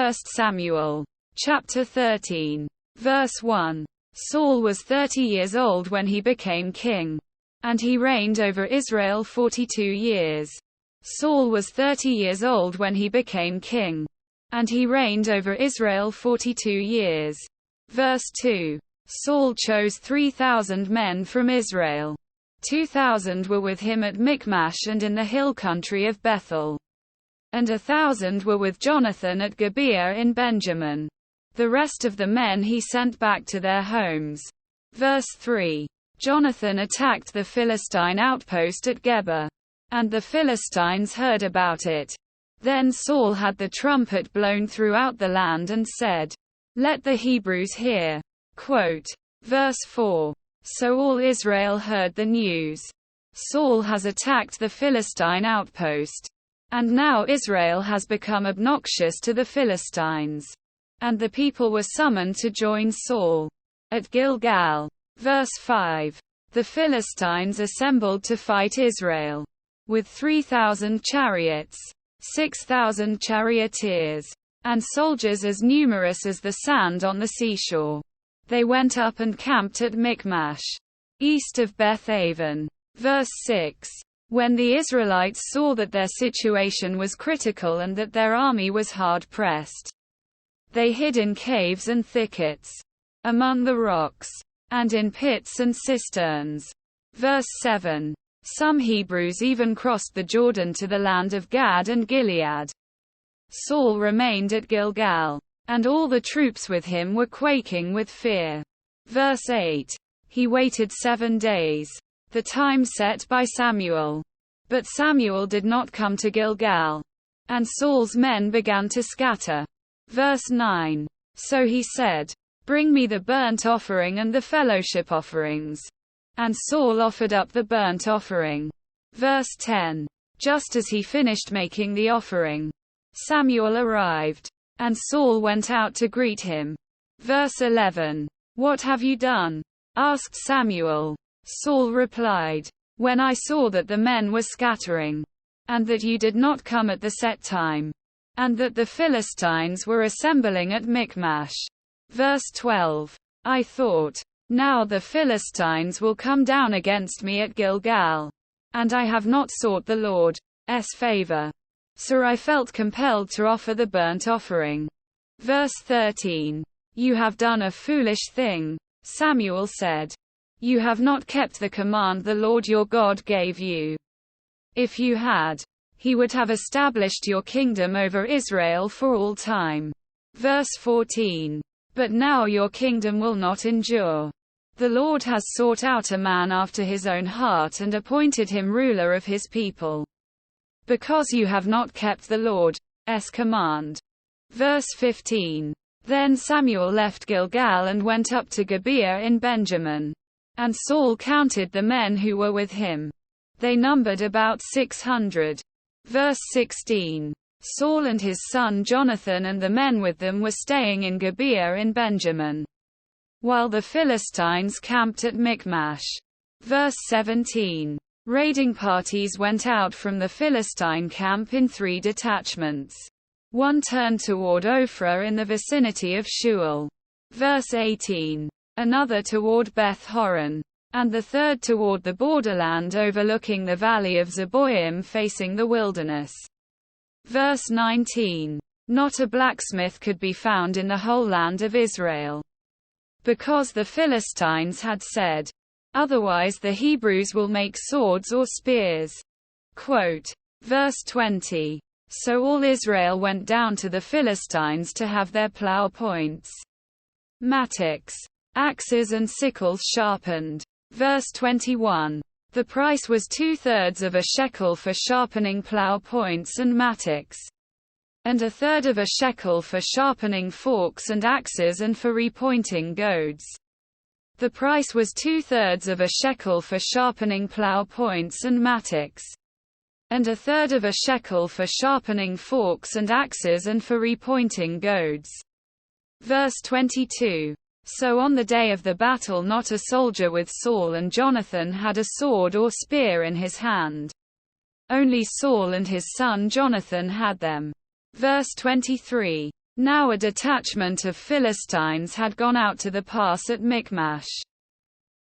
1 Samuel, chapter 13, verse 1. Saul was 30 years old when he became king, and he reigned over Israel 42 years. Saul was 30 years old when he became king, and he reigned over Israel 42 years. Verse 2. Saul chose 3,000 men from Israel. 2,000 were with him at Michmash and in the hill country of Bethel, and 1,000 were with Jonathan at Gibeah in Benjamin. The rest of the men he sent back to their homes. Verse 3. Jonathan attacked the Philistine outpost at Geba, and the Philistines heard about it. Then Saul had the trumpet blown throughout the land and said, "Let the Hebrews hear." Quote. Verse 4. So all Israel heard the news. Saul has attacked the Philistine outpost, and now Israel has become obnoxious to the Philistines. And the people were summoned to join Saul at Gilgal. Verse 5. The Philistines assembled to fight Israel with 3,000 chariots, 6,000 charioteers, and soldiers as numerous as the sand on the seashore. They went up and camped at Michmash, east of Beth-aven. Verse 6. When the Israelites saw that their situation was critical and that their army was hard-pressed, they hid in caves and thickets, among the rocks, and in pits and cisterns. Verse 7. Some Hebrews even crossed the Jordan to the land of Gad and Gilead. Saul remained at Gilgal, and all the troops with him were quaking with fear. Verse 8. He waited 7 days, the time set by Samuel. But Samuel did not come to Gilgal, and Saul's men began to scatter. Verse 9. So he said, "Bring me the burnt offering and the fellowship offerings." And Saul offered up the burnt offering. Verse 10. Just as he finished making the offering, Samuel arrived, and Saul went out to greet him. Verse 11. "What have you done?" asked Samuel. Saul replied, "When I saw that the men were scattering, and that you did not come at the set time, and that the Philistines were assembling at Michmash." Verse 12. "I thought, now the Philistines will come down against me at Gilgal, and I have not sought the Lord's favor. So I felt compelled to offer the burnt offering." Verse 13. "You have done a foolish thing," Samuel said. "You have not kept the command the Lord your God gave you. If you had, he would have established your kingdom over Israel for all time." Verse 14. "But now your kingdom will not endure. The Lord has sought out a man after his own heart and appointed him ruler of his people, because you have not kept the Lord's command." Verse 15. Then Samuel left Gilgal and went up to Gibeah in Benjamin. And Saul counted the men who were with him. They numbered about 600. Verse 16. Saul and his son Jonathan and the men with them were staying in Gibeah in Benjamin, while the Philistines camped at Michmash. Verse 17. Raiding parties went out from the Philistine camp in 3 detachments. One turned toward Ophrah in the vicinity of Shual. Verse 18. Another toward Beth Horon, and the third toward the borderland overlooking the valley of Zeboim facing the wilderness. Verse 19. Not a blacksmith could be found in the whole land of Israel, because the Philistines had said, "Otherwise the Hebrews will make swords or spears." Quote. Verse 20. So all Israel went down to the Philistines to have their plow points, mattocks, axes and sickles sharpened. Verse 21. The price was 2/3 of a shekel for sharpening plow points and mattocks, and 1/3 of a shekel for sharpening forks and axes and for repointing goads. The price was 2/3 of a shekel for sharpening plow points and mattocks, and 1/3 of a shekel for sharpening forks and axes and for repointing goads. Verse 22. So on the day of the battle not a soldier with Saul and Jonathan had a sword or spear in his hand. Only Saul and his son Jonathan had them. Verse 23. Now a detachment of Philistines had gone out to the pass at Michmash.